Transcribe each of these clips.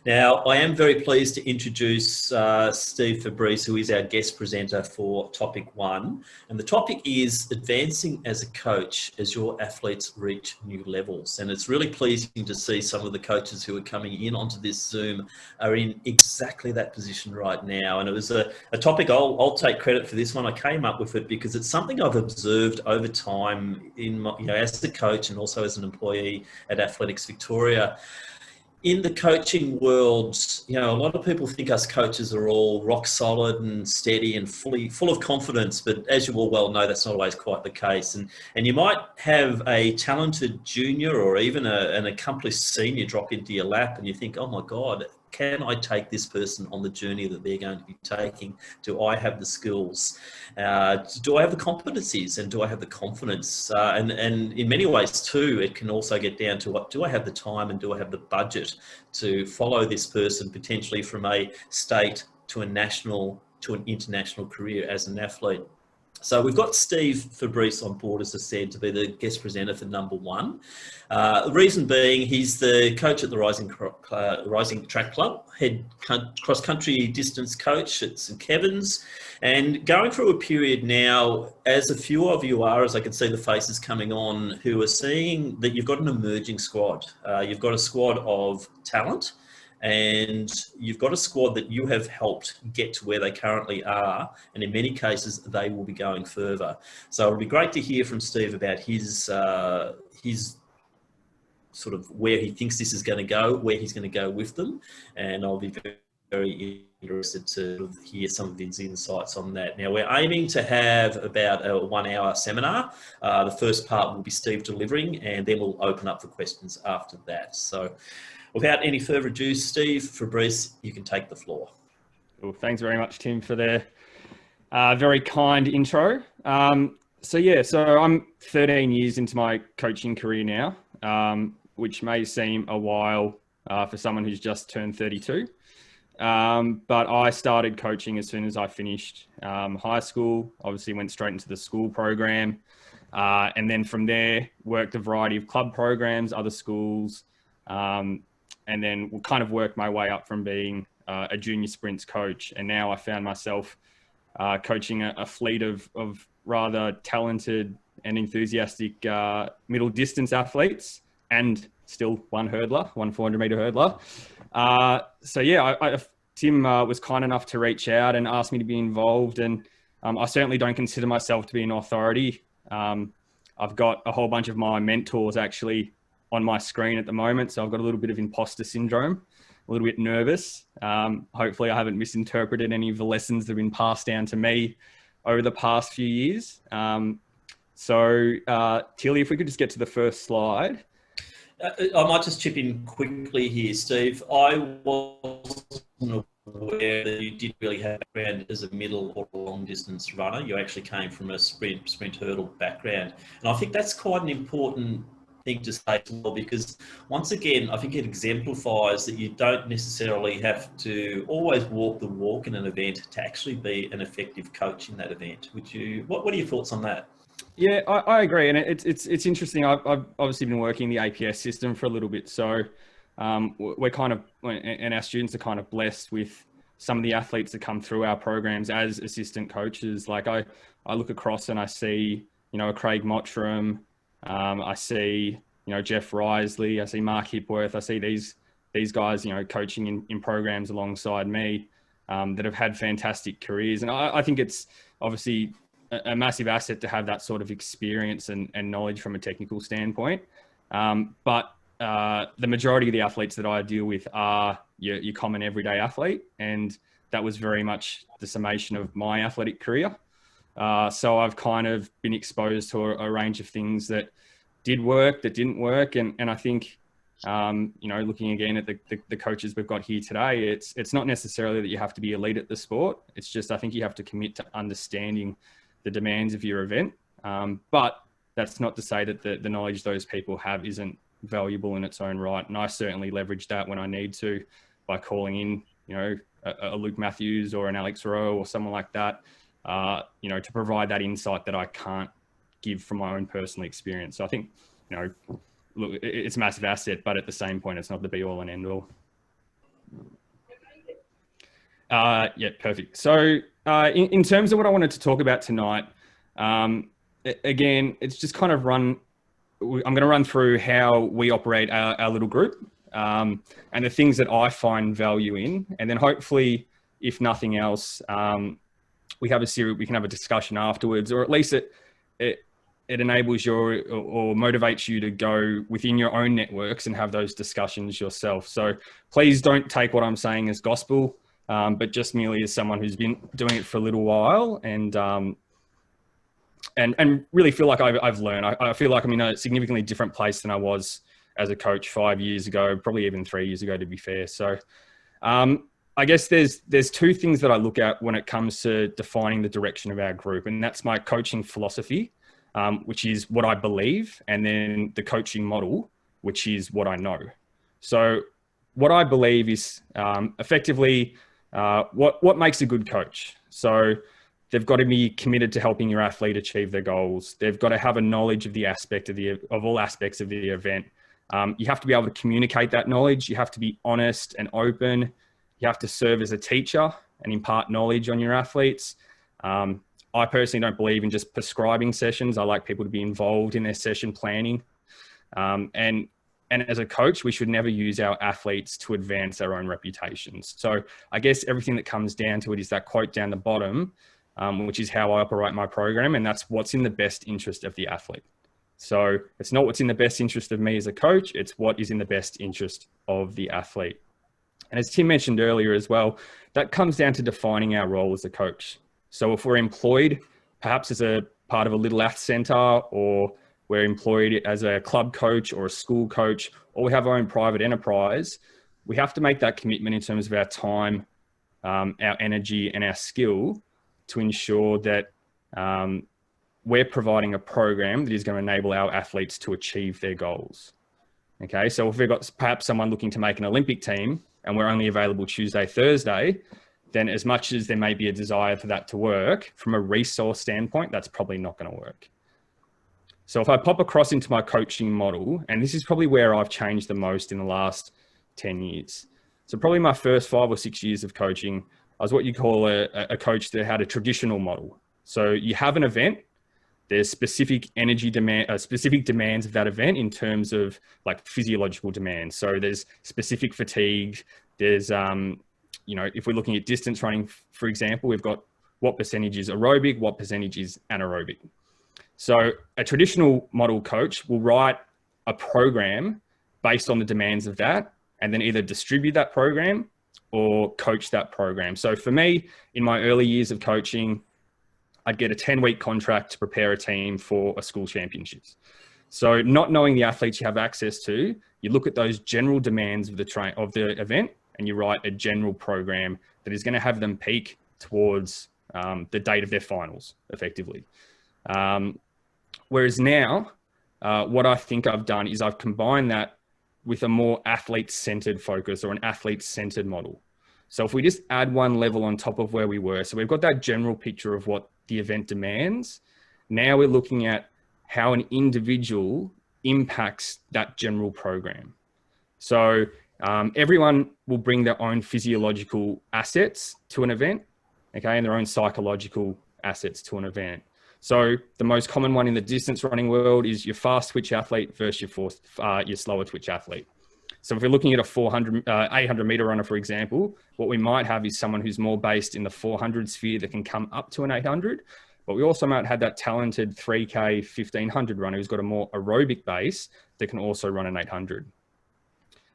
Now, I am very pleased to introduce Steve Fabris, who is our guest presenter for topic one. And the topic is advancing as a coach as your athletes reach new levels. And it's really pleasing to see some of the coaches who are coming in onto this Zoom are in exactly that position right now. And it was a topic, I'll take credit for this one. I came up with it because it's something I've observed over time in my, as a coach and also as an employee at Athletics Victoria. In the coaching world, a lot of people think us coaches are all rock solid and steady and full of confidence, but as you all well know, that's not always quite the case. And you might have a talented junior or even an accomplished senior drop into your lap and you think, oh my God, can I take this person on the journey that they're going to be taking? Do I have the skills? Do I have the competencies? And do I have the confidence? And in many ways too, it can also get down to do I have the time and do I have the budget to follow this person potentially from a state to a national to an international career as an athlete? So we've got Steve Fabris on board, as I said, to be the guest presenter for number one. The reason being, he's the coach at the Rising Track Club, head cross-country distance coach at St Kevin's, and going through a period now, as a few of you are, as I can see the faces coming on, who are seeing that you've got an emerging squad. You've got a squad of talent, and you've got a squad that you have helped get to where they currently are, and in many cases they will be going further. So it'll be great to hear from Steve about his sort of where he thinks this is going to go, where he's going to go with them, and I'll be very interested to hear some of his insights on that. Now, we're aiming to have about a 1 hour seminar. The first part will be Steve delivering, and then we'll open up for questions after that. So without any further ado, Steve Fabris, you can take the floor. Well, thanks very much, Tim, for the very kind intro. So I'm 13 years into my coaching career now, which may seem a while for someone who's just turned 32. But I started coaching as soon as I finished high school, obviously went straight into the school program. And then from there, worked a variety of club programs, other schools, and then kind of worked my way up from being a junior sprints coach. And now I found myself coaching a fleet of rather talented and enthusiastic middle distance athletes, and still one 400-meter hurdler. Tim was kind enough to reach out and ask me to be involved. And I certainly don't consider myself to be an authority. I've got a whole bunch of my mentors actually on my screen at the moment. So I've got a little bit of imposter syndrome, a little bit nervous. Hopefully I haven't misinterpreted any of the lessons that have been passed down to me over the past few years. Tilly, if we could just get to the first slide. I might just chip in quickly here, Steve. I wasn't aware that you did really have a background as a middle or long distance runner. You actually came from a sprint hurdle background. And I think that's quite an important thing to say as well, because once again, I think it exemplifies that you don't necessarily have to always walk the walk in an event to actually be an effective coach in that event. What are your thoughts on that? Yeah, I agree. And it's interesting. I've obviously been working the APS system for a little bit. So we're kind of, and our students are kind of blessed with some of the athletes that come through our programs as assistant coaches. Like I look across and I see, a Craig Mottram, I see, Jeff Risley, I see Mark Hipworth, I see these guys, coaching in programs alongside me that have had fantastic careers. And I think it's obviously a massive asset to have that sort of experience and knowledge from a technical standpoint. But the majority of the athletes that I deal with are your common everyday athlete. And that was very much the summation of my athletic career. So I've kind of been exposed to a range of things that did work, that didn't work. And I think, looking again at the coaches we've got here today, it's not necessarily that you have to be elite at the sport. It's just, I think you have to commit to understanding the demands of your event. But that's not to say that the knowledge those people have isn't valuable in its own right. And I certainly leverage that when I need to by calling in, a Luke Matthews or an Alex Rowe or someone like that, to provide that insight that I can't give from my own personal experience. So I think, look, it's a massive asset, but at the same point, it's not the be all and end all. Yeah, perfect. So in terms of what I wanted to talk about tonight, again, it's just kind of I'm going to run through how we operate our little group, and the things that I find value in, and then hopefully, if nothing else, we can have a discussion afterwards, or at least it enables you or motivates you to go within your own networks and have those discussions yourself. So please don't take what I'm saying as gospel, but just merely as someone who's been doing it for a little while and really feel like I've learned. I feel like I'm in a significantly different place than I was as a coach 5 years ago, probably even 3 years ago, to be fair. So I guess there's two things that I look at when it comes to defining the direction of our group, and that's my coaching philosophy, which is what I believe, and then the coaching model, which is what I know. So what I believe is effectively what makes a good coach. So they've got to be committed to helping your athlete achieve their goals. They've got to have a knowledge of of all aspects of the event. You have to be able to communicate that knowledge. You have to be honest and open. You have to serve as a teacher and impart knowledge on your athletes. I personally don't believe in just prescribing sessions. I like people to be involved in their session planning. And as a coach, we should never use our athletes to advance our own reputations. So I guess everything that comes down to it is that quote down the bottom, which is how I operate my program. And that's what's in the best interest of the athlete. So it's not what's in the best interest of me as a coach. It's what is in the best interest of the athlete. And as Tim mentioned earlier as well, that comes down to defining our role as a coach. So if we're employed, perhaps as a part of a little ath center, or we're employed as a club coach or a school coach, or we have our own private enterprise, we have to make that commitment in terms of our time, our energy, and our skill to ensure that we're providing a program that is going to enable our athletes to achieve their goals. Okay, so if we've got perhaps someone looking to make an Olympic team and we're only available Tuesday, Thursday, then as much as there may be a desire for that to work, from a resource standpoint, that's probably not going to work. So if I pop across into my coaching model, and this is probably where I've changed the most in the last 10 years. So probably my first 5 or 6 years of coaching, I was what you call a coach that had a traditional model. So you have an event, there's specific energy demand, specific demands of that event in terms of like physiological demands. So there's specific fatigue. There's, if we're looking at distance running, for example, we've got what percentage is aerobic, what percentage is anaerobic. So a traditional model coach will write a program based on the demands of that, and then either distribute that program or coach that program. So for me, in my early years of coaching, I'd get a 10-week contract to prepare a team for a school championships. So not knowing the athletes you have access to, you look at those general demands of the event, and you write a general program that is going to have them peak towards the date of their finals, effectively. Whereas now, what I think I've done is I've combined that with a more athlete-centered focus, or an athlete-centered model. So if we just add one level on top of where we were, so we've got that general picture of what the event demands. Now we're looking at how an individual impacts that general program. So everyone will bring their own physiological assets to an event, okay, and their own psychological assets to an event. So the most common one in the distance running world is your fast twitch athlete versus your slower twitch athlete. So if we're looking at a 800 meter runner, for example, what we might have is someone who's more based in the 400 sphere that can come up to an 800, but we also might have that talented 3K 1500 runner who's got a more aerobic base that can also run an 800.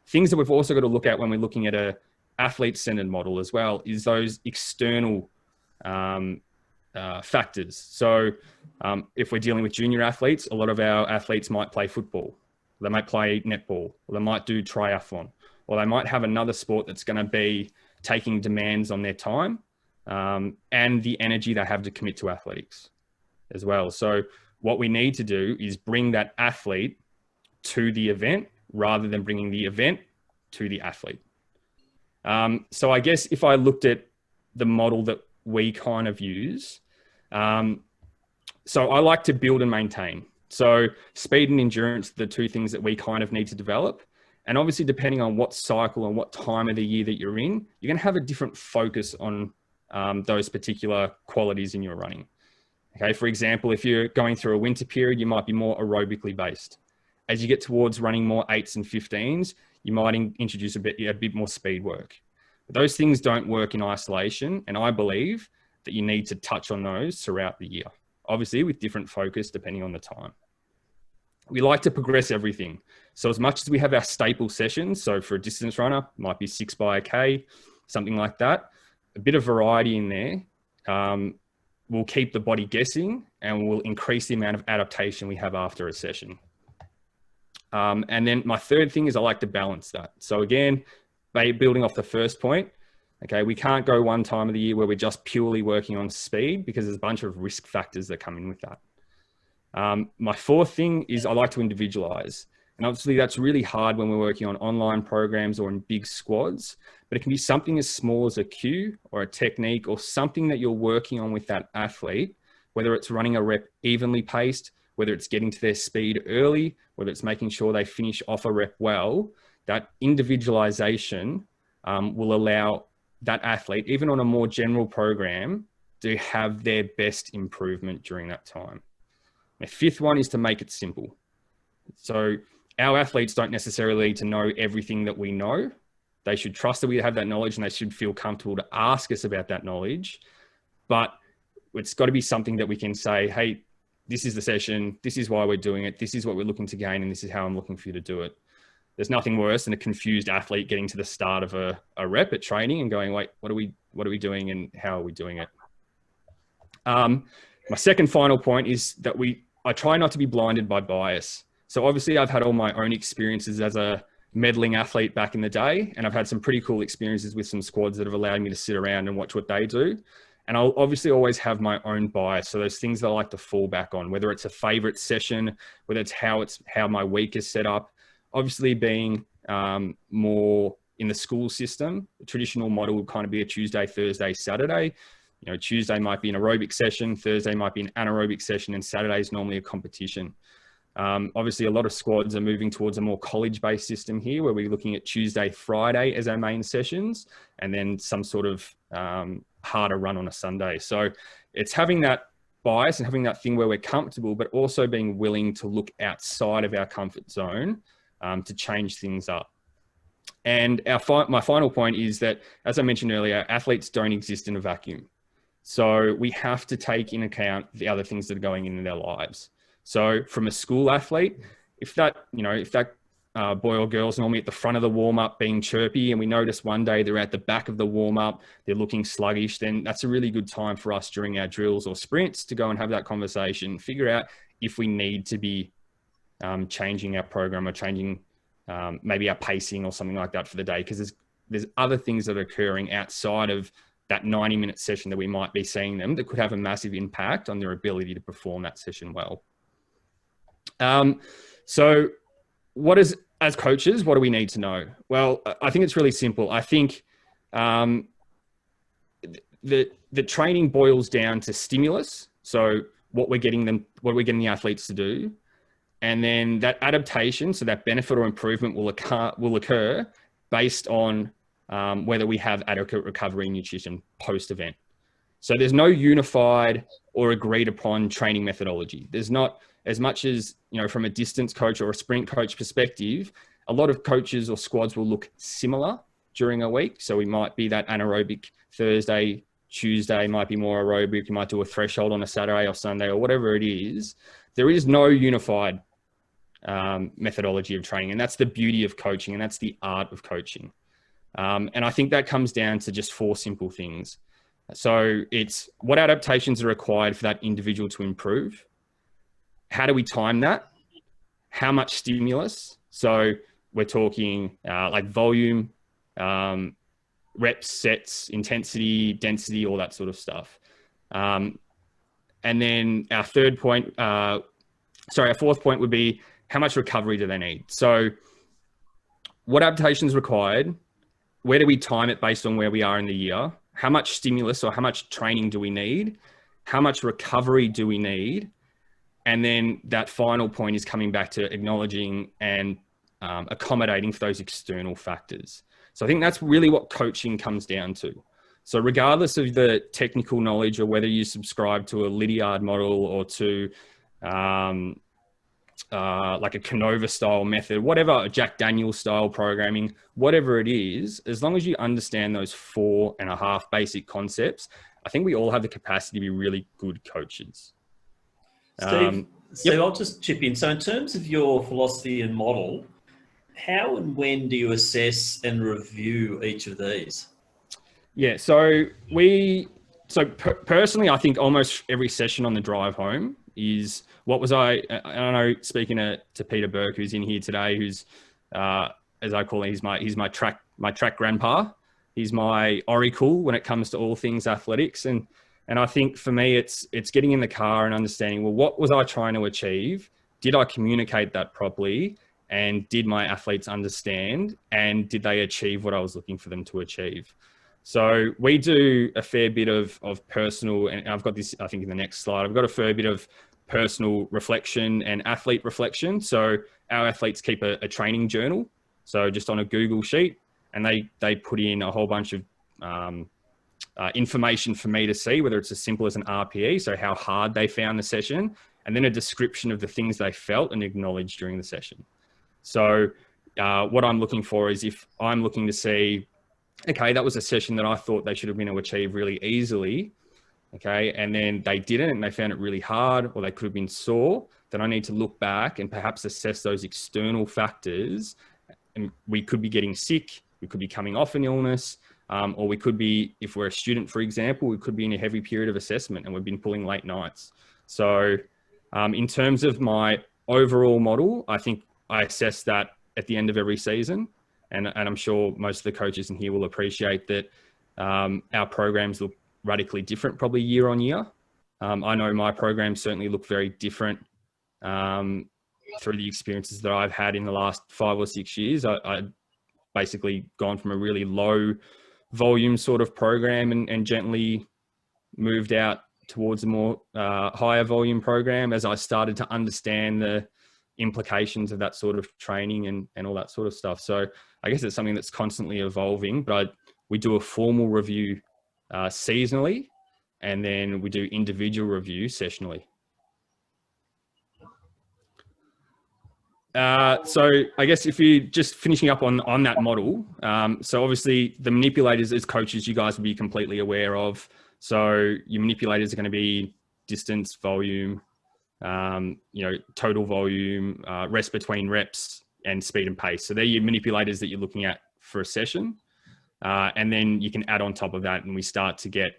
Things that we've also got to look at when we're looking at a athlete-centered model as well is those external factors. So if we're dealing with junior athletes, a lot of our athletes might play football, they might play netball, or they might do triathlon, or they might have another sport that's going to be taking demands on their time and the energy they have to commit to athletics as well. So what we need to do is bring that athlete to the event rather than bringing the event to the athlete. So I guess if I looked at the model that we kind of use, so I like to build and maintain. So speed and endurance are the two things that we kind of need to develop. And obviously, depending on what cycle and what time of the year that you're in, you're going to have a different focus on those particular qualities in your running. Okay, for example, if you're going through a winter period, you might be more aerobically based. As you get towards running more 8s and 15s, you might introduce a bit more speed work. But those things don't work in isolation, and I believe that you need to touch on those throughout the year, obviously with different focus depending on the time. We like to progress everything. So as much as we have our staple sessions, so for a distance runner, might be 6 by a K, something like that, a bit of variety in there will keep the body guessing and will increase the amount of adaptation we have after a session. And then my third thing is I like to balance that. So again, building off the first point, okay, we can't go one time of the year where we're just purely working on speed because there's a bunch of risk factors that come in with that. My fourth thing is I like to individualize. And obviously that's really hard when we're working on online programs or in big squads, but it can be something as small as a cue or a technique or something that you're working on with that athlete, whether it's running a rep evenly paced, whether it's getting to their speed early, whether it's making sure they finish off a rep well. That individualization will allow that athlete, even on a more general program, to have their best improvement during that time. The fifth one is to make it simple. So our athletes don't necessarily need to know everything that we know. They should trust that we have that knowledge and they should feel comfortable to ask us about that knowledge. But it's got to be something that we can say, hey, this is the session, this is why we're doing it, this is what we're looking to gain, and this is how I'm looking for you to do it. There's nothing worse than a confused athlete getting to the start of a rep at training and going, wait, what are we doing and how are we doing it? My second final point is that I try not to be blinded by bias. So obviously I've had all my own experiences as a meddling athlete back in the day, and I've had some pretty cool experiences with some squads that have allowed me to sit around and watch what they do. And I'll obviously always have my own bias. So those things that I like to fall back on, whether it's a favorite session, whether it's how my week is set up. Obviously being more in the school system, the traditional model would kind of be a Tuesday, Thursday, Saturday. You know, Tuesday might be an aerobic session, Thursday might be an anaerobic session, and Saturday is normally a competition. Obviously, a lot of squads are moving towards a more college-based system here, where we're looking at Tuesday, Friday as our main sessions, and then some sort of harder run on a Sunday. So it's having that bias and having that thing where we're comfortable, but also being willing to look outside of our comfort zone to change things up. And my final point is that, as I mentioned earlier, athletes don't exist in a vacuum. So we have to take into account the other things that are going in their lives. So from a school athlete, if that boy or girl is normally at the front of the warm-up being chirpy, and we notice one day they're at the back of the warm-up, they're looking sluggish, then that's a really good time for us during our drills or sprints to go and have that conversation, figure out if we need to be changing our program or changing maybe our pacing or something like that for the day, because there's other things that are occurring outside of that 90-minute session that we might be seeing them that could have a massive impact on their ability to perform that session well. So as coaches, what do we need to know? Well, I think it's really simple. I think the training boils down to stimulus. So what we're getting the athletes to do, and then that adaptation, so that benefit or improvement will occur based on whether we have adequate recovery and nutrition post-event. So there's no unified or agreed upon training methodology. There's not, as much as, from a distance coach or a sprint coach perspective, a lot of coaches or squads will look similar during a week. So we might be that anaerobic Thursday, Tuesday might be more aerobic. You might do a threshold on a Saturday or Sunday or whatever it is. There is no unified methodology of training. And that's the beauty of coaching, and that's the art of coaching. And I think that comes down to just 4 simple things. So it's what adaptations are required for that individual to improve. How do we time that? How much stimulus? So we're talking like volume, reps, sets, intensity, density, all that sort of stuff. And then our fourth point would be how much recovery do they need? So what adaptations required? Where do we time it based on where we are in the year? How much stimulus or how much training do we need? How much recovery do we need? And then that final point is coming back to acknowledging and accommodating for those external factors. So I think that's really what coaching comes down to. So regardless of the technical knowledge or whether you subscribe to a Lydiard model or to like a Canova style method, whatever, a Jack Daniels style programming, whatever it is, as long as you understand those 4.5 basic concepts, I think we all have the capacity to be really good coaches. Steve, Yep. I'll just chip in. So in terms of your philosophy and model, how and when do you assess and review each of these? Yeah, so personally, I think almost every session on the drive home is what was I don't know, speaking to Peter Burke, who's in here today, who's, as I call him, he's my track grandpa. He's my oracle when it comes to all things athletics. And I think for me, it's getting in the car and understanding, well, what was I trying to achieve? Did I communicate that properly? And did my athletes understand? And did they achieve what I was looking for them to achieve? So we do a fair bit of personal, and I've got this, I think in the next slide, I've got a fair bit of personal reflection and athlete reflection. So our athletes keep a training journal. So just on a Google sheet, and they put in a whole bunch of information for me to see, whether it's as simple as an RPE, so how hard they found the session, and then a description of the things they felt and acknowledged during the session. So what I'm looking for is, if I'm looking to see, okay, that was a session that I thought they should have been able to achieve really easily, okay, and then they didn't and they found it really hard, or they could have been sore, then I need to look back and perhaps assess those external factors. And we could be getting sick, we could be coming off an illness, or we could be, if we're a student, for example, we could be in a heavy period of assessment and we've been pulling late nights. So in terms of my overall model, I think I assess that at the end of every season. And I'm sure most of the coaches in here will appreciate that our programs look radically different, probably year on year. I know my programs certainly look very different through the experiences that I've had in the last 5 or 6 years. I basically gone from a really low volume sort of program and gently moved out towards a more higher volume program as I started to understand the implications of that sort of training and all that sort of stuff. So I guess it's something that's constantly evolving, but we do a formal review seasonally, and then we do individual review sessionally. So I guess if you just finishing up on that model, so obviously the manipulators as coaches, you guys will be completely aware of. So your manipulators are going to be distance, volume, total volume, rest between reps, and speed and pace. So they're your manipulators that you're looking at for a session. And then you can add on top of that, and we start to get,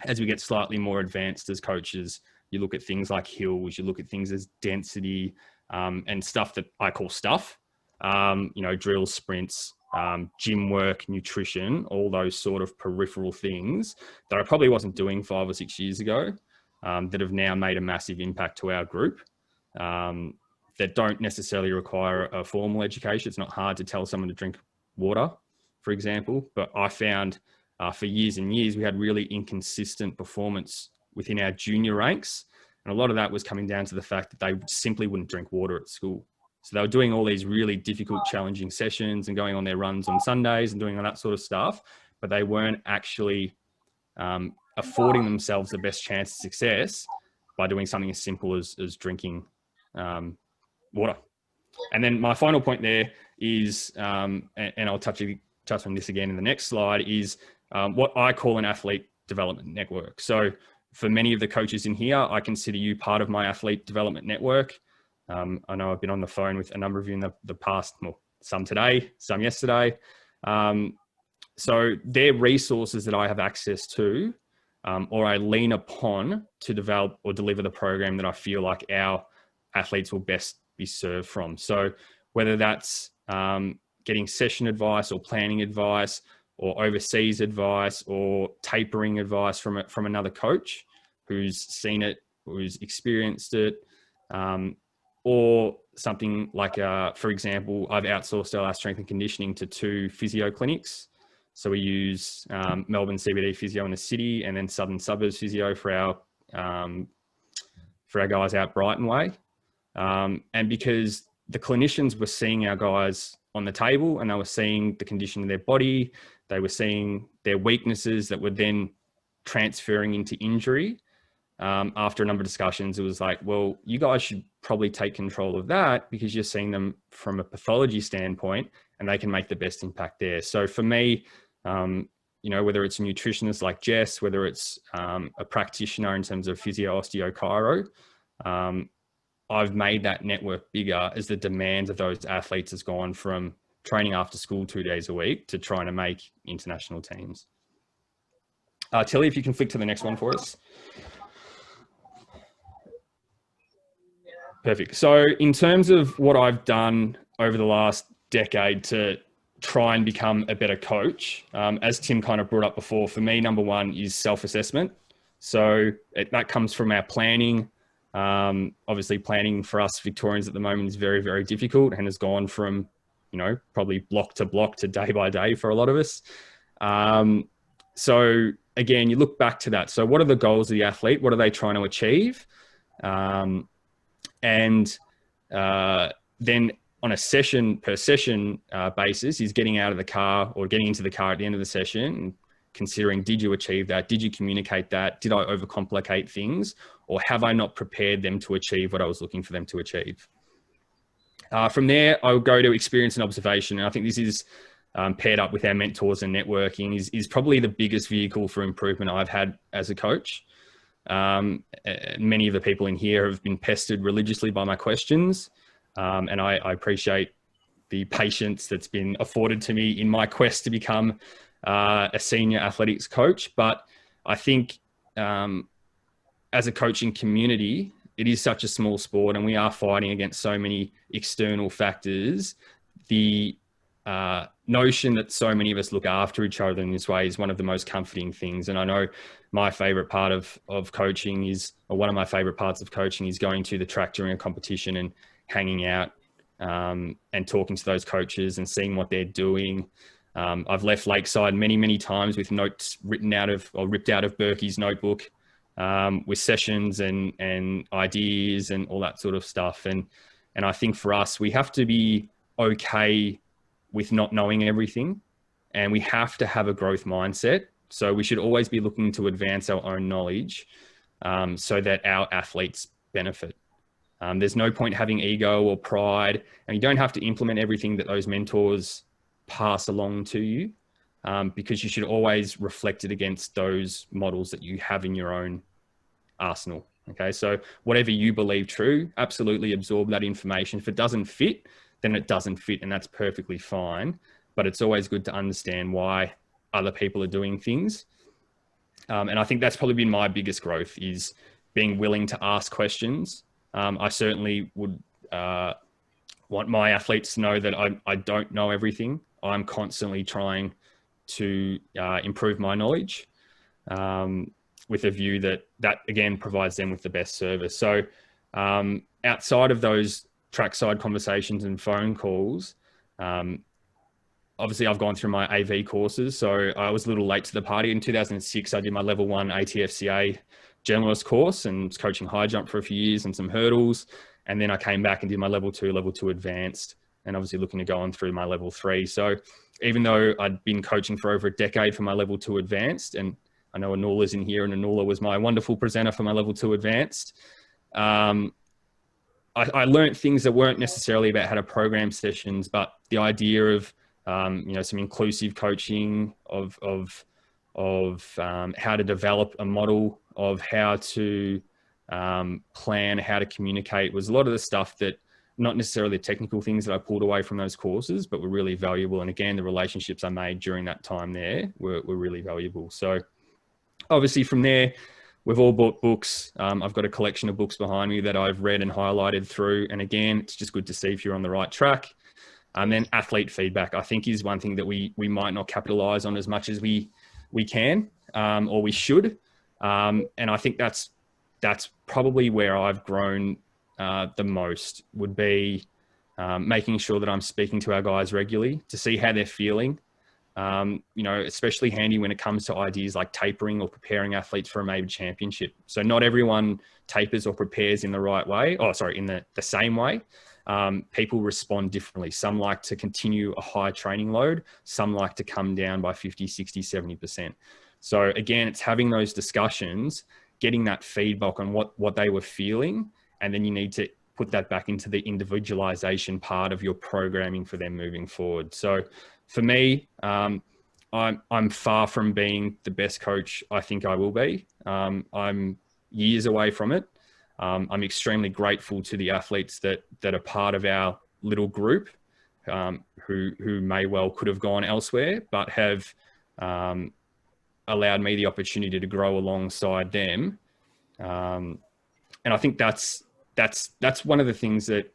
as we get slightly more advanced as coaches, you look at things like hills, you look at things as density, and stuff that I call stuff, drills, sprints, gym work, nutrition, all those sort of peripheral things that I probably wasn't doing 5 or 6 years ago, that have now made a massive impact to our group, that don't necessarily require a formal education. It's not hard to tell someone to drink water, for example, but I found for years and years, we had really inconsistent performance within our junior ranks. And a lot of that was coming down to the fact that they simply wouldn't drink water at school. So they were doing all these really difficult, challenging sessions and going on their runs on Sundays and doing all that sort of stuff, but they weren't actually affording themselves the best chance of success by doing something as simple as drinking water. And then my final point there is, and I'll touch on this again in the next slide, is what I call an athlete development network. So for many of the coaches in here, I consider you part of my athlete development network. I know I've been on the phone with a number of you in the past, well, some today, some yesterday. So they're resources that I have access to, or I lean upon to develop or deliver the program that I feel like our athletes will best be served from. So whether that's getting session advice or planning advice, or overseas advice, or tapering advice from another coach who's seen it, who's experienced it, or something like, for example, I've outsourced our strength and conditioning to 2 physio clinics. So we use Melbourne CBD physio in the city, and then Southern Suburbs physio for our guys out Brighton way. And because the clinicians were seeing our guys on the table, and they were seeing the condition of their body. They were seeing their weaknesses that were then transferring into injury. After a number of discussions, it was like, well, you guys should probably take control of that because you're seeing them from a pathology standpoint and they can make the best impact there. So for me, you know, whether it's a nutritionist like Jess, whether it's a practitioner in terms of physio, osteo, chiro, I've made that network bigger as the demands of those athletes has gone from training after school 2 days a week to trying to make international teams. Tilly, if you can flick to the next one for us. Perfect. So in terms of what I've done over the last decade to try and become a better coach, as Tim kind of brought up before, for me, number one is self-assessment. So that comes from our planning. Obviously planning for us Victorians at the moment is very, very difficult and has gone from, you know, probably block to day by day for a lot of us. So again, you look back to that. So what are the goals of the athlete? What are they trying to achieve? And then on a session per session basis, is getting out of the car or getting into the car at the end of the session and considering, did you achieve that? Did you communicate that? Did I overcomplicate things? Or have I not prepared them to achieve what I was looking for them to achieve? From there, I'll go to experience and observation. And I think this is paired up with our mentors and networking is probably the biggest vehicle for improvement I've had as a coach. Many of the people in here have been pestered religiously by my questions. And I appreciate the patience that's been afforded to me in my quest to become a senior athletics coach. But I think as a coaching community, it is such a small sport and we are fighting against so many external factors. The notion that so many of us look after each other in this way is one of the most comforting things. And I know my favorite part of coaching is, or one of my favorite parts of coaching is going to the track during a competition and hanging out and talking to those coaches and seeing what they're doing. I've left Lakeside many, many times with notes written out of or ripped out of Berkey's notebook with sessions and ideas and all that sort of stuff. And I think for us, we have to be okay with not knowing everything, and we have to have a growth mindset. So we should always be looking to advance our own knowledge so that our athletes benefit. There's no point having ego or pride, and you don't have to implement everything that those mentors pass along to you because you should always reflect it against those models that you have in your own arsenal. Okay, so whatever you believe true, absolutely absorb that information. If it doesn't fit, then it doesn't fit, and that's perfectly fine. But it's always good to understand why other people are doing things. And I think that's probably been my biggest growth, is being willing to ask questions. I certainly would want my athletes to know that I don't know everything. I'm constantly trying to improve my knowledge with a view that again provides them with the best service. So outside of those trackside conversations and phone calls, obviously I've gone through my AV courses. So I was a little late to the party. In 2006, I did my level 1 ATFCA generalist course and was coaching high jump for a few years and some hurdles. And then I came back and did my level 2 advanced, and obviously looking to go on through my level 3. So even though I'd been coaching for over a decade for my level 2 advanced, and I know Anula's in here, and Anula was my wonderful presenter for my level 2 advanced, I learned things that weren't necessarily about how to program sessions, but the idea of some inclusive coaching of how to develop a model of how to plan, how to communicate, was a lot of the stuff that, not necessarily the technical things that I pulled away from those courses, but were really valuable. And again, the relationships I made during that time there were really valuable. So obviously from there, we've all bought books. I've got a collection of books behind me that I've read and highlighted through. And again, it's just good to see if you're on the right track. And then athlete feedback, I think, is one thing that we might not capitalize on as much as we can or we should. And I think that's probably where I've grown the most, would be making sure that I'm speaking to our guys regularly to see how they're feeling. Especially handy when it comes to ideas like tapering or preparing athletes for a major championship. So not everyone tapers or prepares in the right way, in the same way. people respond differently. Some like to continue a high training load. Some like to come down by 50, 60, 70%. So again, it's having those discussions, getting that feedback on what they were feeling. And then you need to put that back into the individualization part of your programming for them moving forward. So for me, I'm far from being the best coach I think I will be. I'm years away from it. I'm extremely grateful to the athletes that are part of our little group, who may well could have gone elsewhere, but have allowed me the opportunity to grow alongside them. And I think that's one of the things that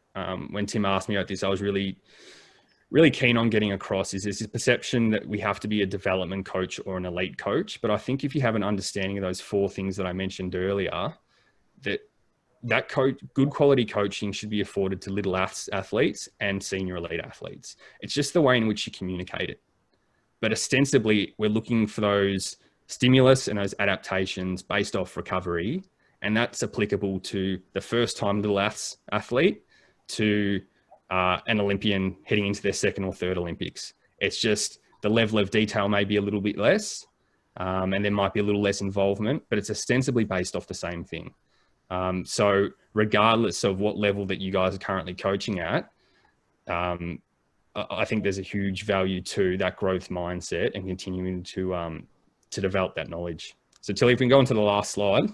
when Tim asked me about this, I was really keen on getting across is this perception that we have to be a development coach or an elite coach. But I think if you have an understanding of those 4 things that I mentioned earlier, that good quality coaching should be afforded to little athletes and senior elite athletes. It's just the way in which you communicate it. But ostensibly, we're looking for those stimulus and those adaptations based off recovery. And that's applicable to the first-time little athlete to an Olympian heading into their 2nd or 3rd Olympics. It's just the level of detail may be a little bit less, and there might be a little less involvement, but it's ostensibly based off the same thing. So regardless of what level that you guys are currently coaching at, I think there's a huge value to that growth mindset and continuing to develop that knowledge. So Tilly, if we can go on to the last slide.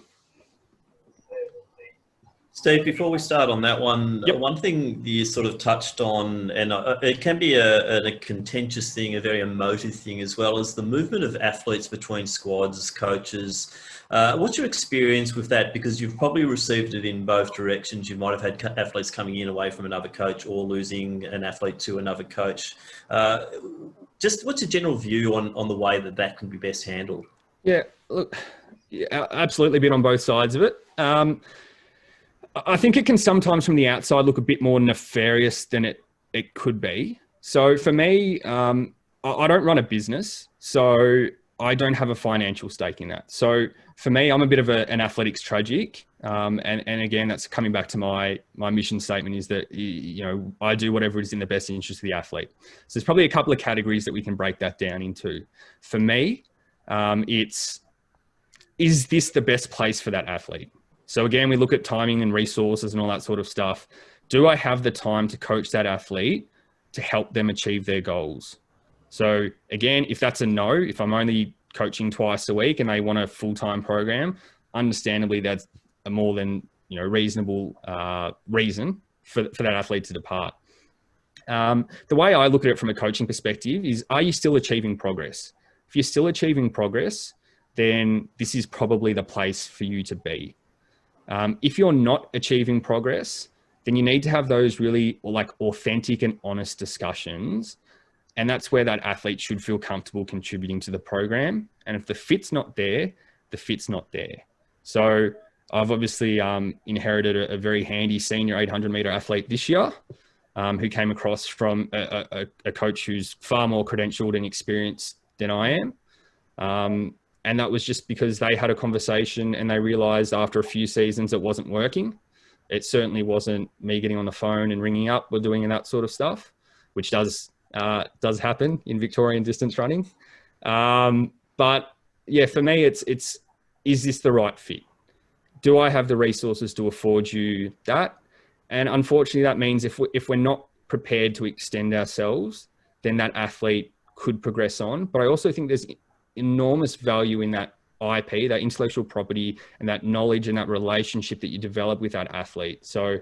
Steve, before we start on that one, Yep. One thing you sort of touched on, and it can be a contentious thing, a very emotive thing as well, as the movement of athletes between squads, coaches. What's your experience with that? Because you've probably received it in both directions. You might have had athletes coming in away from another coach or losing an athlete to another coach. Just what's your general view on the way that can be best handled? Yeah, look, absolutely been on both sides of it. I think it can sometimes from the outside look a bit more nefarious than it could be. So for me, I don't run a business, so I don't have a financial stake in that. So for me, I'm a bit of an athletics tragic. And again, that's coming back to my mission statement is that, I do whatever is in the best interest of the athlete. So there's probably a couple of categories that we can break that down into. For me, is this the best place for that athlete? So again, we look at timing and resources and all that sort of stuff. Do I have the time to coach that athlete to help them achieve their goals? So again, if that's a no, if I'm only coaching twice a week and they want a full-time program, understandably, that's a more than reasonable reason for that athlete to depart. The way I look at it from a coaching perspective is, are you still achieving progress? If you're still achieving progress, then this is probably the place for you to be. If you're not achieving progress, then you need to have those really authentic and honest discussions. And that's where that athlete should feel comfortable contributing to the program. And if the fit's not there, the fit's not there. So I've obviously inherited a very handy senior 800-meter athlete this year, who came across from a coach who's far more credentialed and experienced than I am. And that was just because they had a conversation and they realized after a few seasons it wasn't working. It certainly wasn't me getting on the phone and ringing up or doing that sort of stuff, which does happen in Victorian distance running. But yeah, for me, is this the right fit? Do I have the resources to afford you that? And unfortunately, that means if we're not prepared to extend ourselves, then that athlete could progress on. But I also think there's enormous value in that IP, that intellectual property, and that knowledge and that relationship that you develop with that athlete. So,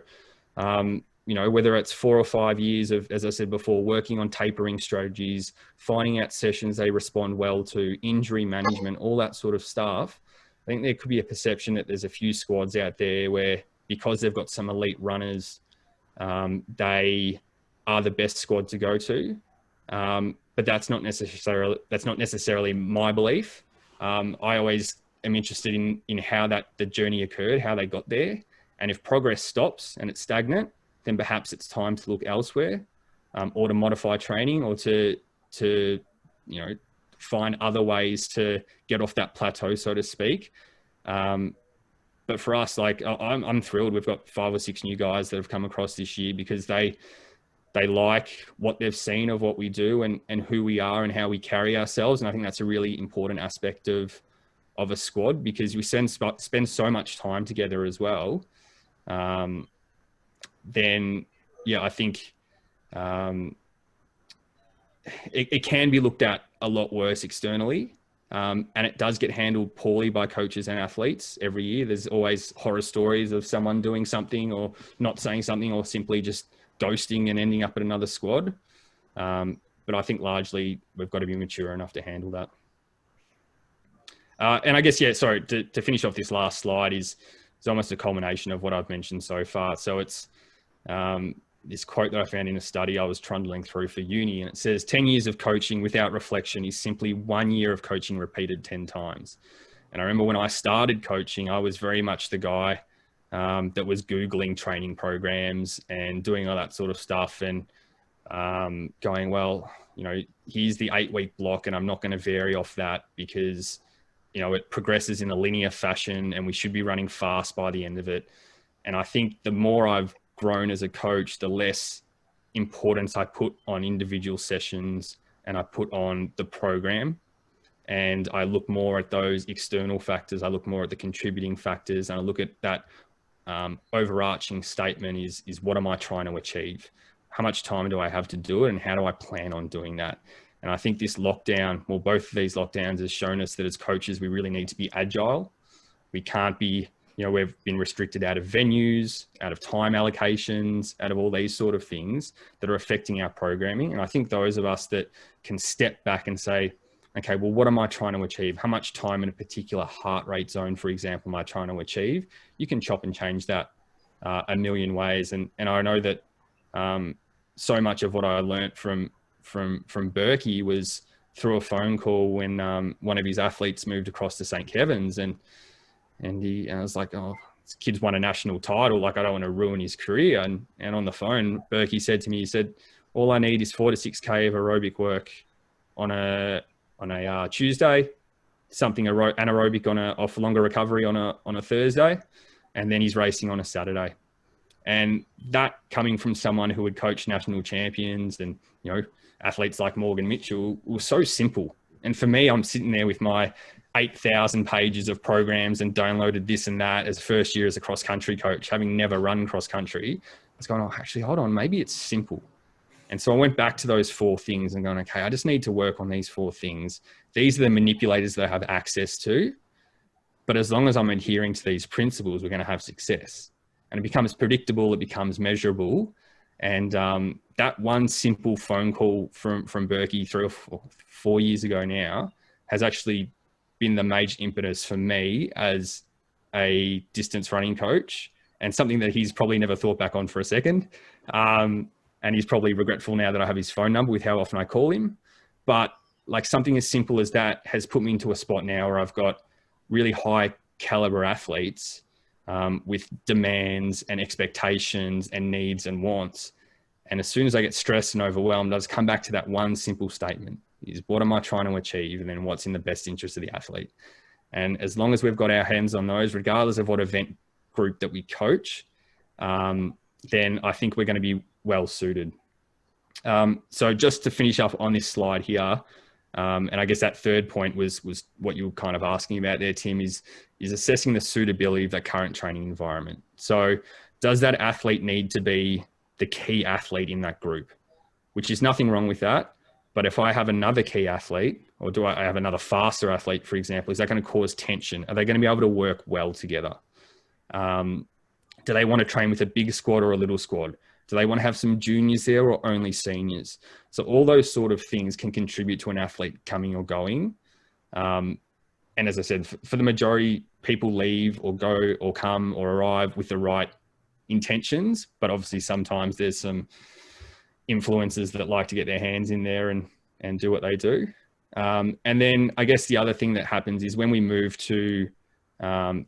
whether it's 4 or 5 years of, as I said before, working on tapering strategies, finding out sessions they respond well to, injury management, all that sort of stuff. I think there could be a perception that there's a few squads out there where, because they've got some elite runners, they are the best squad to go to. But that's not necessarily my belief. I always am interested in how the journey occurred, how they got there. And if progress stops and it's stagnant, then perhaps it's time to look elsewhere, or to modify training, or to find other ways to get off that plateau, so to speak. but for us, like I'm thrilled. We've got 5 or 6 new guys that have come across this year because they like what they've seen of what we do and who we are and how we carry ourselves. And I think that's a really important aspect of a squad, because we spend so much time together as well. Then, yeah, I think it can be looked at a lot worse externally. And it does get handled poorly by coaches and athletes every year. There's always horror stories of someone doing something or not saying something or simply just ghosting and ending up at another squad. But I think largely we've got to be mature enough to handle that. And I guess, yeah, sorry, to finish off this last slide is almost a culmination of what I've mentioned so far. So it's this quote that I found in a study I was trundling through for uni, and it says 10 years of coaching without reflection is simply 1 year of coaching repeated 10 times. And I remember when I started coaching, I was very much the guy that was Googling training programs and doing all that sort of stuff and going, well, you know, here's the 8-week block and I'm not going to vary off that because, you know, it progresses in a linear fashion and we should be running fast by the end of it. And I think the more I've grown as a coach, the less importance I put on individual sessions and I put on the program. And I look more at those external factors. I look more at the contributing factors, and I look at that overarching statement is what am I trying to achieve? How much time do I have to do it? And how do I plan on doing that? And I think this lockdown, well, both of these lockdowns has shown us that as coaches, we really need to be agile. We can't be, you know, we've been restricted out of venues, out of time allocations, out of all these sort of things that are affecting our programming. And I think those of us that can step back and say, okay, well, what am I trying to achieve? How much time in a particular heart rate zone, for example, am I trying to achieve? You can chop and change that a million ways. And I know that so much of what I learned from Berkey was through a phone call when one of his athletes moved across to St. Kevin's, and I was like, oh, this kid's won a national title. Like, I don't want to ruin his career. And on the phone, Berkey said to me, he said, all I need is 4 to 6K of aerobic work on a Tuesday, something anaerobic off longer recovery on a Thursday, and then he's racing on a Saturday. And that coming from someone who had coached national champions and, you know, athletes like Morgan Mitchell was so simple. And for me, I'm sitting there with my 8,000 pages of programs and downloaded this and that as first year as a cross country coach, having never run cross country. I was going, oh, actually, hold on, maybe it's simple. And so I went back to those 4 things and going, okay, I just need to work on these 4 things. These are the manipulators that I have access to. But as long as I'm adhering to these principles, we're going to have success. And it becomes predictable, it becomes measurable. And that one simple phone call from Berkey 3 or 4 years ago now has actually been the major impetus for me as a distance running coach, and something that he's probably never thought back on for a second. And he's probably regretful now that I have his phone number with how often I call him. But like something as simple as that has put me into a spot now where I've got really high caliber athletes with demands and expectations and needs and wants. And as soon as I get stressed and overwhelmed, I just come back to that one simple statement is what am I trying to achieve? And then what's in the best interest of the athlete? And as long as we've got our hands on those, regardless of what event group that we coach, then I think we're going to be well suited. So just to finish up on this slide here, and I guess that third point was what you were kind of asking about there, Tim, is assessing the suitability of that current training environment. So does that athlete need to be the key athlete in that group? Which is nothing wrong with that. But if I have another key athlete, or do I have another faster athlete, for example, is that going to cause tension? Are they going to be able to work well together? Do they want to train with a big squad or a little squad? Do they want to have some juniors there or only seniors? So all those sort of things can contribute to an athlete coming or going. And as I said, for the majority, people leave or go or come or arrive with the right intentions. But obviously sometimes there's some influencers that like to get their hands in there and do what they do. And then I guess the other thing that happens is when we move to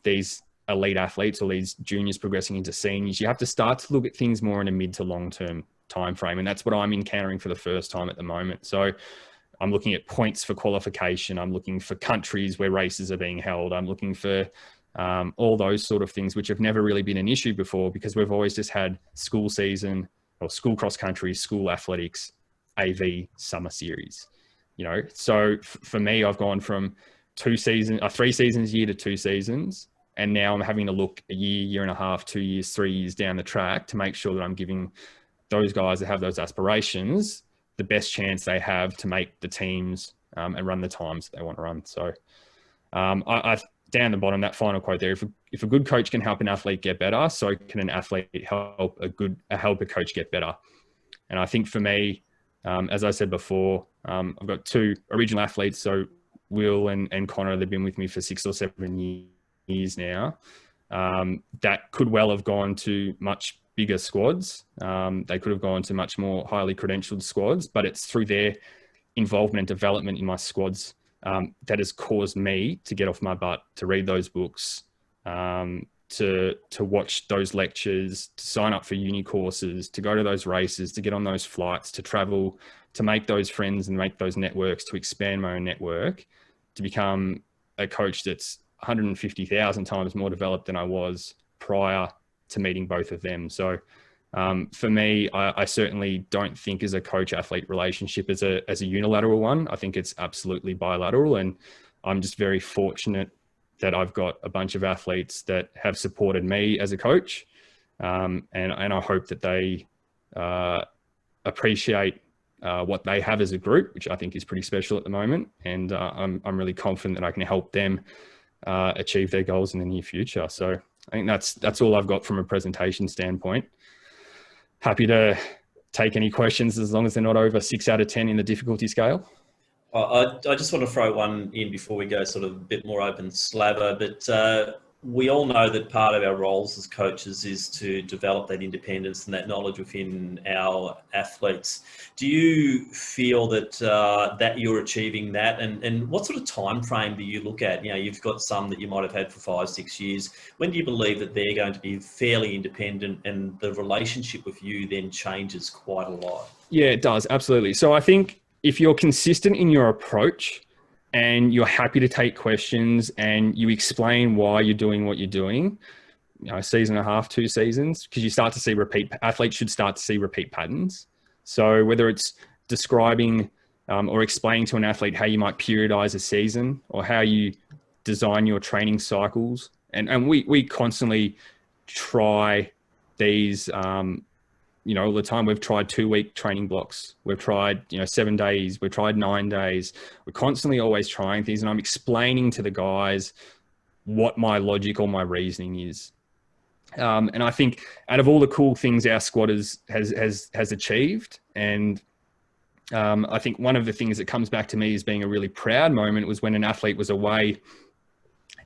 these elite athletes or these juniors progressing into seniors, you have to start to look at things more in a mid to long term time frame. And that's what I'm encountering for the first time at the moment. So I'm looking at points for qualification. I'm looking for countries where races are being held. I'm looking for all those sort of things, which have never really been an issue before because we've always just had school season or school cross country, school athletics, AV, summer series, you know. So for me, I've gone from 3 seasons a year to 2 seasons. And now I'm having to look a year, year and a half, 2 years, 3 years down the track to make sure that I'm giving those guys that have those aspirations the best chance they have to make the teams and run the times that they want to run. So I down the bottom, that final quote there, if a good coach can help an athlete get better, so can an athlete help a coach get better. And I think for me, as I said before, I've got 2 original athletes. So Will and Connor, they've been with me for 6 or 7 years now. That could well have gone to much bigger squads. They could have gone to much more highly credentialed squads, but it's through their involvement and development in my squads that has caused me to get off my butt, to read those books, to watch those lectures, to sign up for uni courses, to go to those races, to get on those flights, to travel, to make those friends and make those networks, to expand my own network, to become a coach that's 150,000 times more developed than I was prior to meeting both of them. So for me, I certainly don't think as a coach-athlete relationship as a unilateral one. I think it's absolutely bilateral, and I'm just very fortunate that I've got a bunch of athletes that have supported me as a coach, and I hope that they appreciate what they have as a group, which I think is pretty special at the moment, and I'm really confident that I can help them achieve their goals in the near future. So I think that's all I've got from a presentation standpoint. Happy to take any questions as long as they're not over 6 out of 10 in the difficulty scale. I just want to throw one in before we go sort of a bit more open slather, but we all know that part of our roles as coaches is to develop that independence and that knowledge within our athletes. Do you feel that that you're achieving that, and what sort of time frame do you look at? You know, you've got some that you might have had for 5, 6 years. When do you believe that they're going to be fairly independent and the relationship with you then changes quite a lot? Yeah, it does. Absolutely. So I think if you're consistent in your approach and you're happy to take questions and you explain why you're doing what you're doing, you know, 1.5 seasons, 2 seasons, because you start to see athletes should start to see repeat patterns. So whether it's describing or explaining to an athlete how you might periodize a season or how you design your training cycles. And we constantly try these, you know, all the time. We've tried 2-week training blocks. We've tried, 7 days. We've tried 9 days. We're constantly always trying things. And I'm explaining to the guys what my logic or my reasoning is. And I think out of all the cool things our squad has achieved, and I think one of the things that comes back to me as being a really proud moment was when an athlete was away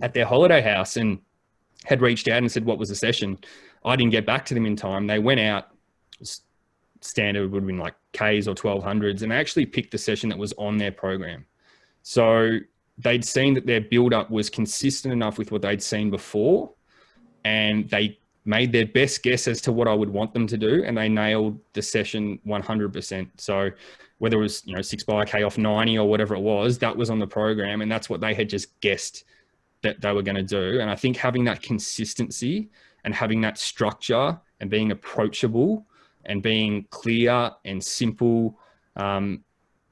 at their holiday house and had reached out and said, what was the session? I didn't get back to them in time. They went out, standard would have been like Ks or 1200s, and they actually picked the session that was on their program. So they'd seen that their build-up was consistent enough with what they'd seen before, and they made their best guess as to what I would want them to do, and they nailed the session 100%. So whether it was 6 by K off 90 or whatever it was, that was on the program, and that's what they had just guessed that they were going to do. And I think having that consistency and having that structure and being approachable and being clear and simple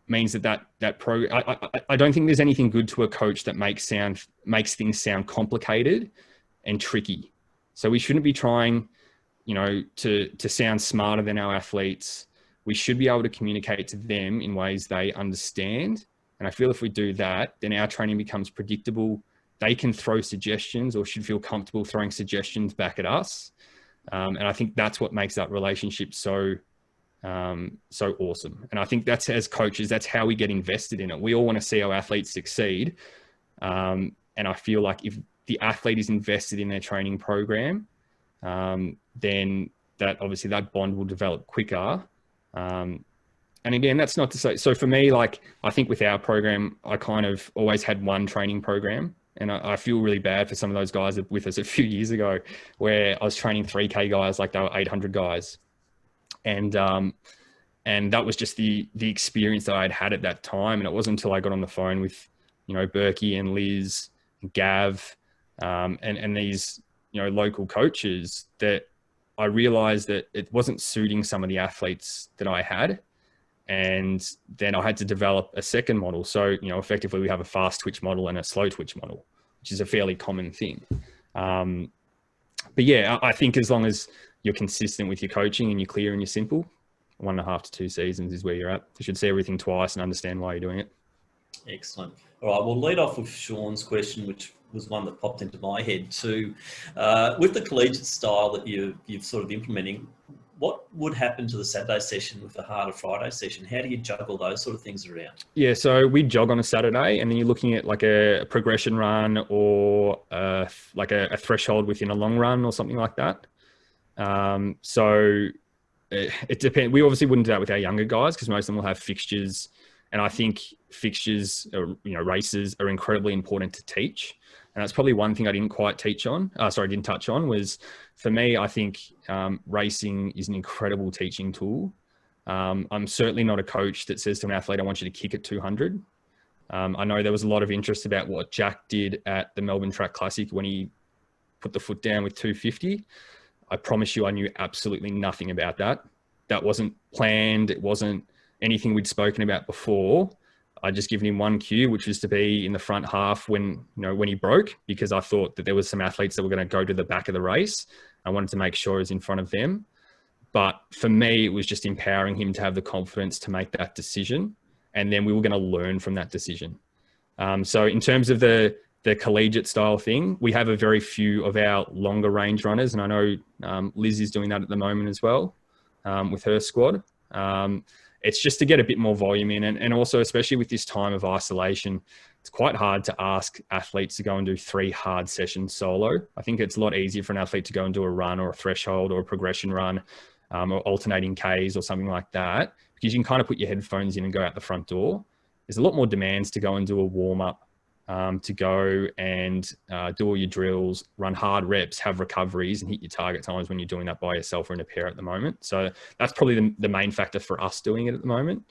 means that program. I don't think there's anything good to a coach that makes things sound complicated and tricky. So we shouldn't be trying, to sound smarter than our athletes. We should be able to communicate to them in ways they understand. And I feel if we do that, then our training becomes predictable. They can throw suggestions or should feel comfortable throwing suggestions back at us. And I think that's what makes that relationship so awesome. And I think that's, as coaches, that's how we get invested in it. We all want to see our athletes succeed. And I feel like if the athlete is invested in their training program, then obviously that bond will develop quicker. And again, that's not to say, so for me, like, I think with our program, I kind of always had one training program. And I feel really bad for some of those guys with us a few years ago where I was training 3K guys like they were 800 guys. And that was just the experience that I'd had at that time. And it wasn't until I got on the phone with, Berkey and Liz and Gav, and these, local coaches, that I realized that it wasn't suiting some of the athletes that I had. And then I had to develop a second model. So, effectively we have a fast twitch model and a slow twitch model, which is a fairly common thing. But yeah, I think as long as you're consistent with your coaching and you're clear and you're simple, 1.5 to 2 seasons is where you're at. You should see everything twice and understand why you're doing it. Excellent. All right, we'll lead off with Sean's question, which was one that popped into my head too. With the collegiate style that you've sort of implementing, what would happen to the Saturday session with the harder Friday session? How do you juggle those sort of things around? Yeah, so we jog on a Saturday, and then you're looking at like a progression run or like a threshold within a long run or something like that. So it depends. We obviously wouldn't do that with our younger guys because most of them will have fixtures. And I think fixtures, races are incredibly important to teach. And that's probably one thing I didn't quite touch on was, for me, I think racing is an incredible teaching tool. I'm certainly not a coach that says to an athlete, I want you to kick at 200. I know there was a lot of interest about what Jack did at the Melbourne Track Classic when he put the foot down with 250. I promise you, I knew absolutely nothing about that. That wasn't planned. It wasn't anything we'd spoken about before. I just given him one cue, which was to be in the front half when he broke, because I thought that there was some athletes that were going to go to the back of the race. I wanted to make sure I was in front of them. But for me, it was just empowering him to have the confidence to make that decision. And then we were going to learn from that decision. So in terms of the collegiate style thing, we have a very few of our longer range runners. And I know Liz is doing that at the moment as well with her squad. It's just to get a bit more volume in. And also, especially with this time of isolation, it's quite hard to ask athletes to go and do 3 hard sessions solo. I think it's a lot easier for an athlete to go and do a run or a threshold or a progression run or alternating Ks or something like that, because you can kind of put your headphones in and go out the front door. There's a lot more demands to go and do a warm up, to go and do all your drills, run hard reps, have recoveries and hit your target times when you're doing that by yourself or in a pair at the moment. So that's probably the main factor for us doing it at the moment.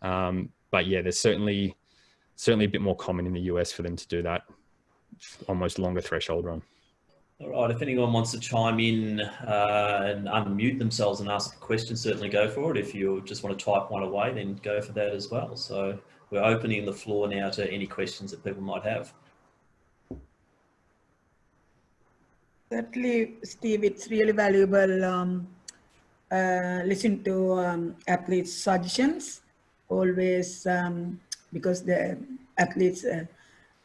But yeah, there's certainly a bit more common in the US for them to do that almost longer threshold run. All right, if anyone wants to chime in and unmute themselves and ask a question, certainly go for it. If you just want to type one away, then go for that as well. So we're opening the floor now to any questions that people might have. Certainly, Steve, it's really valuable listen to athletes' suggestions always, because the athletes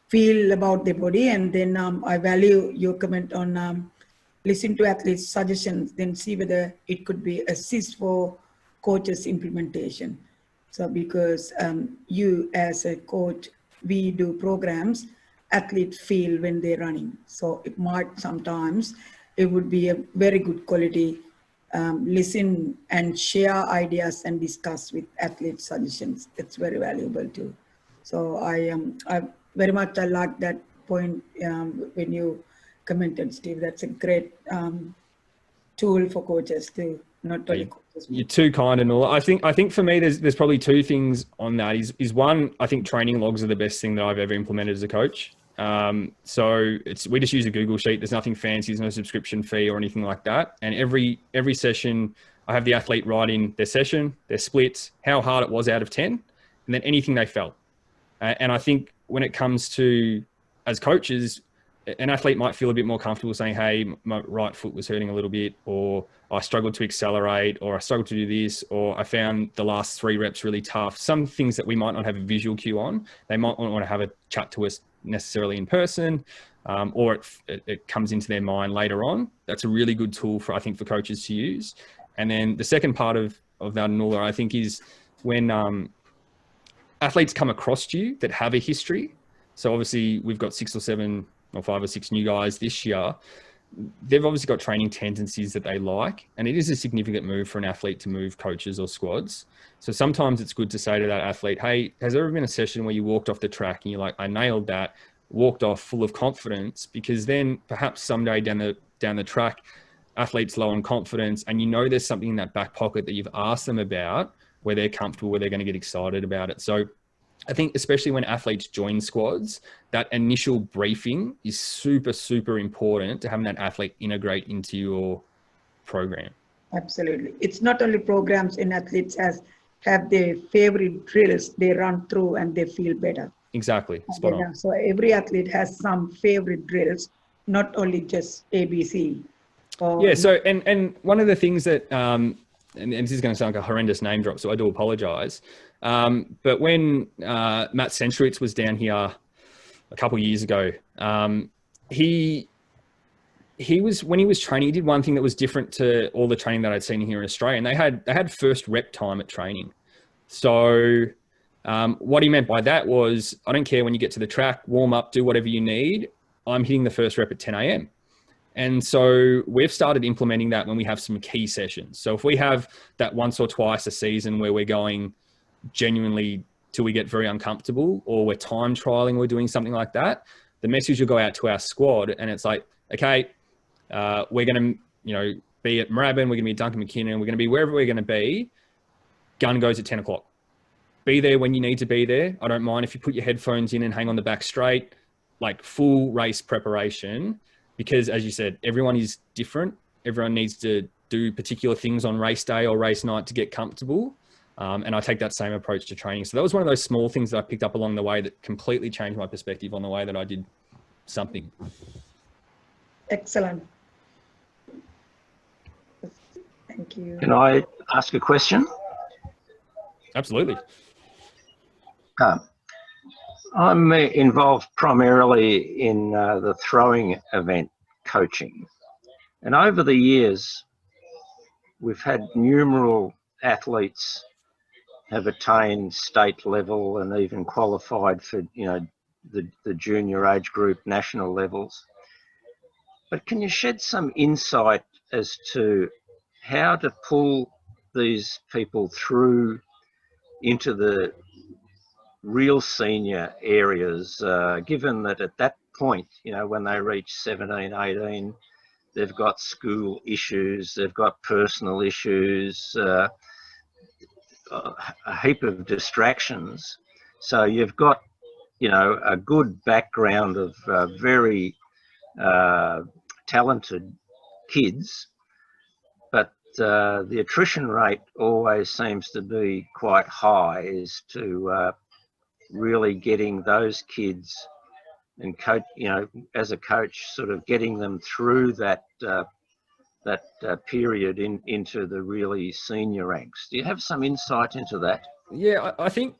feel about their body. And then I value your comment on listen to athletes' suggestions, then see whether it could be assist for coaches' implementation. So because you as a coach, we do programs, athletes feel when they're running. So it might sometimes, it would be a very good quality, listen and share ideas and discuss with athletes' suggestions. It's very valuable too. So I very much, I like that point when you commented, Steve. That's a great tool for coaches too. Not only coaches. You're too kind and all. I think for me, there's probably 2 things on that. Is one, I think training logs are the best thing that I've ever implemented as a coach. So we just use a Google sheet. There's nothing fancy. There's no subscription fee or anything like that. And every session, I have the athlete write in their session, their splits, how hard it was out of 10, and then anything they felt. And I think when it comes to, as coaches, an athlete might feel a bit more comfortable saying, hey, my right foot was hurting a little bit, or I struggled to accelerate, or I struggled to do this, or I found the last 3 reps really tough. Some things that we might not have a visual cue on, they might not want to have a chat to us necessarily in person, or it comes into their mind later on. That's a really good tool for coaches to use. And then the second part of that, Nuala, I think, is when athletes come across you that have a history. So obviously we've got 6 or 7 or 5 or 6 new guys this year. They've obviously got training tendencies that they like, and it is a significant move for an athlete to move coaches or squads. So sometimes it's good to say to that athlete, hey, has there ever been a session where you walked off the track and you're like, I nailed that, walked off full of confidence? Because then perhaps someday down the track, athletes low on confidence, and there's something in that back pocket that you've asked them about where they're comfortable, where they're going to get excited about it. So I think especially when athletes join squads, that initial briefing is super, super important to having that athlete integrate into your program. Absolutely. It's not only programs in athletes as have their favorite drills they run through and they feel better. Exactly. Spot on. So every athlete has some favorite drills, not only just ABC. Yeah. So, and one of the things that, and this is going to sound like a horrendous name drop, so I do apologize. But when Matt Centrowitz was down here a couple of years ago, he was, when he was training, he did one thing that was different to all the training that I'd seen here in Australia, and they had first rep time at training. So what he meant by that was, I don't care when you get to the track, warm up, do whatever you need. I'm hitting the first rep at 10 a.m. And so we've started implementing that when we have some key sessions. So if we have that once or twice a season where we're going genuinely till we get very uncomfortable, or we're time trialing, we're doing something like that, the message will go out to our squad and it's like, okay, we're going to, be at Moorabbin, we're going to be at Duncan McKinnon, we're going to be wherever we're going to be. Gun goes at 10 o'clock. Be there when you need to be there. I don't mind if you put your headphones in and hang on the back straight, like full race preparation, because as you said, everyone is different. Everyone needs to do particular things on race day or race night to get comfortable. And I take that same approach to training. So that was one of those small things that I picked up along the way that completely changed my perspective on the way that I did something. Excellent. Thank you. Can I ask a question? Absolutely. I'm involved primarily in the throwing event coaching. And over the years, we've had numerous athletes have attained state level and even qualified for, the junior age group national levels. But can you shed some insight as to how to pull these people through into the real senior areas, given that at that point, when they reach 17, 18, they've got school issues, they've got personal issues, a heap of distractions. So you've got, a good background of very talented kids, but the attrition rate always seems to be quite high as to really getting those kids and coach, as a coach, sort of getting them through that period into the really senior ranks. Do you have some insight into that? Yeah, I think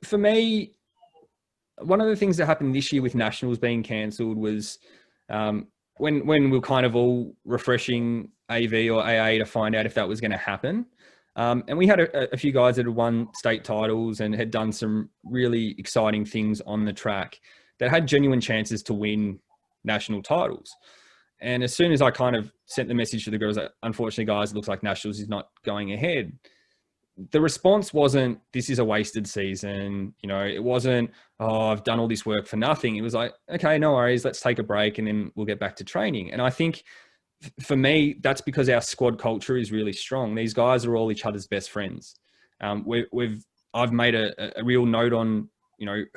for me, one of the things that happened this year with nationals being cancelled was when we were kind of all refreshing AV or AA to find out if that was going to happen. And we had a few guys that had won state titles and had done some really exciting things on the track that had genuine chances to win national titles. And as soon as I kind of sent the message to the girls that, unfortunately, guys, it looks like nationals is not going ahead, the response wasn't, this is a wasted season. It wasn't, oh, I've done all this work for nothing. It was like, okay, no worries, let's take a break and then we'll get back to training. And I think for me, that's because our squad culture is really strong. These guys are all each other's best friends. I've made a real note on,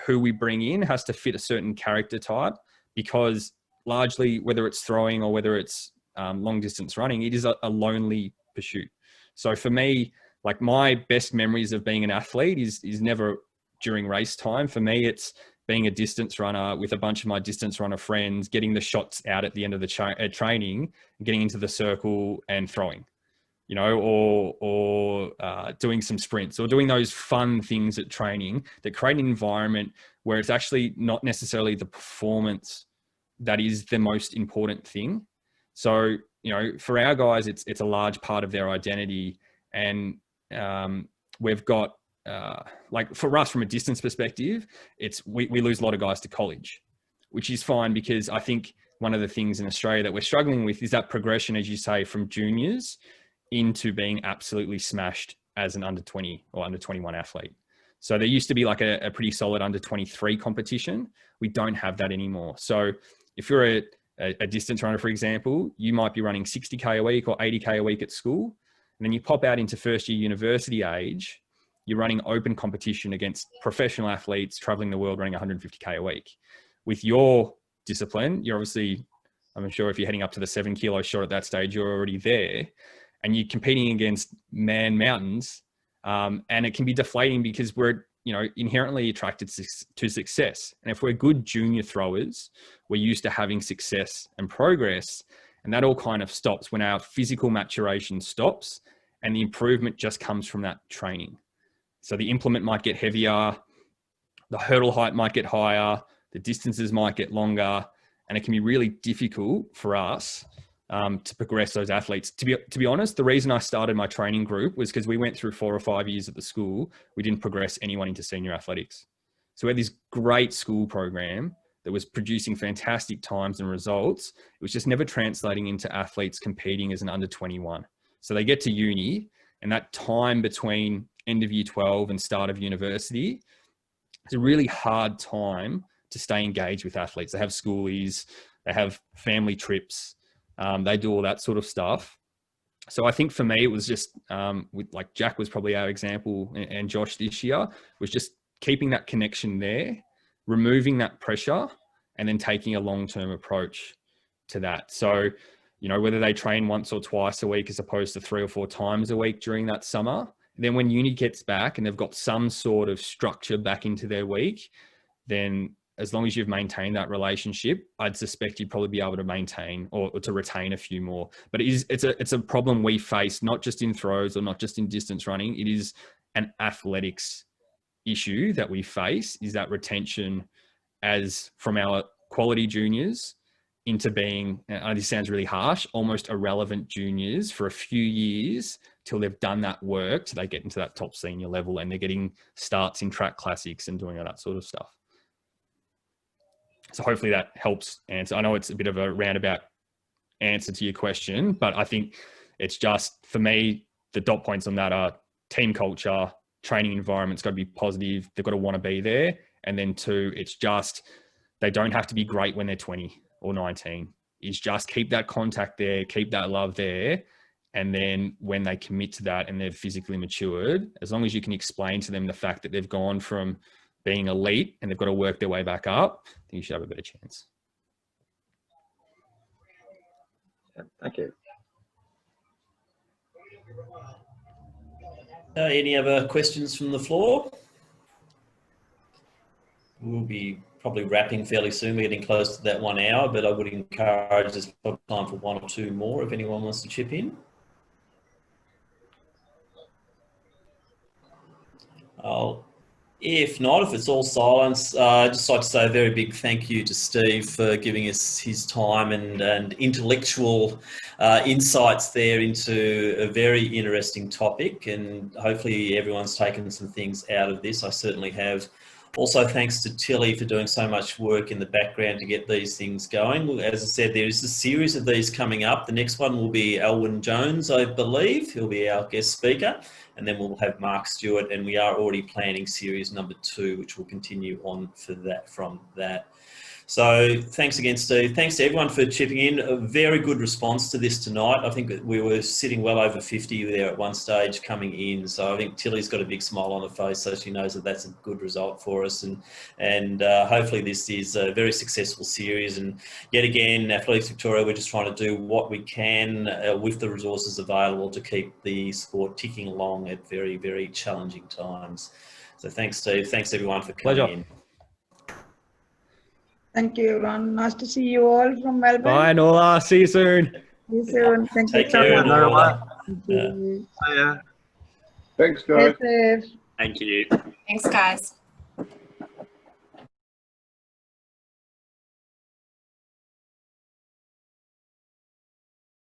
who we bring in has to fit a certain character type, because largely, whether it's throwing or whether it's long distance running, it is a lonely pursuit. So for me, like, my best memories of being an athlete is never during race time. For me, it's being a distance runner with a bunch of my distance runner friends, getting the shots out at the end of the training, getting into the circle and throwing, or doing some sprints, or doing those fun things at training that create an environment where it's actually not necessarily the performance that is the most important thing. So, for our guys, it's a large part of their identity. And we've got, like, for us, from a distance perspective, we lose a lot of guys to college, which is fine, because I think one of the things in Australia that we're struggling with is that progression, as you say, from juniors into being absolutely smashed as an under 20 or under 21 athlete. So there used to be like a pretty solid under 23 competition. We don't have that anymore. So if you're a distance runner, for example, you might be running 60K a week or 80K a week at school. And then you pop out into first year university age you're running open competition against professional athletes traveling the world running 150K a week. With your discipline, you're obviously, I'm sure if you're heading up to the 7 kilo shot at that stage, you're already there, and you're competing against man mountains. And it can be deflating because we're, inherently attracted to success. And if we're good junior throwers, we're used to having success and progress. And that all kind of stops when our physical maturation stops, and the improvement just comes from that training. So the implement might get heavier, the hurdle height might get higher, the distances might get longer, and it can be really difficult for us to progress those athletes. To be honest, the reason I started my training group was because we went through 4 or 5 years at the school. We didn't progress anyone into senior athletics. So we had this great school program that was producing fantastic times and results. It was just never translating into athletes competing as an under 21. So they get to uni, and that time between end of year 12 and start of university, it's a really hard time to stay engaged with athletes. They have schoolies, they have family trips, they do all that sort of stuff. So I think for me, it was just with like Jack was probably our example, and Josh this year was just keeping that connection there, removing that pressure, and then taking a long-term approach to that. So, whether they train once or twice a week as opposed to 3 or 4 times a week during that summer, then when uni gets back and they've got some sort of structure back into their week, then as long as you've maintained that relationship, I'd suspect you'd probably be able to maintain or to retain a few more. But it's a problem we face, not just in throws or not just in distance running. It is an athletics issue that we face, is that retention as from our quality juniors into being, this sounds really harsh, almost irrelevant juniors for a few years till they've done that work, till they get into that top senior level and they're getting starts in track classics and doing all that sort of stuff. So hopefully that helps answer. I know it's a bit of a roundabout answer to your question, but I think it's just, for me, the dot points on that are team culture, training environment's got to be positive. They've got to want to be there. And then 2, it's just, they don't have to be great when they're 20 or 19. Is just keep that contact there, keep that love there. And then when they commit to that and they're physically matured, as long as you can explain to them the fact that they've gone from being elite and they've got to work their way back up, then you should have a better chance. Thank you. Any other questions from the floor? We'll be probably wrapping fairly soon. We're getting close to that 1 hour, but I would encourage there's probably time for 1 or 2 more if anyone wants to chip in. If not, if it's all silence, I'd just like to say a very big thank you to Steve for giving us his time and intellectual insights there into a very interesting topic, and hopefully everyone's taken some things out of this. I certainly have. Also, thanks to Tilly for doing so much work in the background to get these things going. As I said, there is a series of these coming up. The next one will be Alwyn Jones, I believe. He'll be our guest speaker. And then we'll have Mark Stewart, and we are already planning series number 2, which will continue on from that. So thanks again, Steve. Thanks to everyone for chipping in. A very good response to this tonight. I think that we were sitting well over 50 there at one stage coming in. So I think Tilly's got a big smile on her face, so she knows that that's a good result for us. And hopefully this is a very successful series. And yet again, Athletics Victoria, we're just trying to do what we can with the resources available to keep the sport ticking along at very, very challenging times. So thanks, Steve. Thanks everyone for coming in. Thank you, Ron. Nice to see you all from Melbourne. Bye, Nola. See you soon. See you soon. Thank you so care, much. Nola. Thank you. Yeah. Thanks, guys. Stay safe. Thank you. Thanks, guys.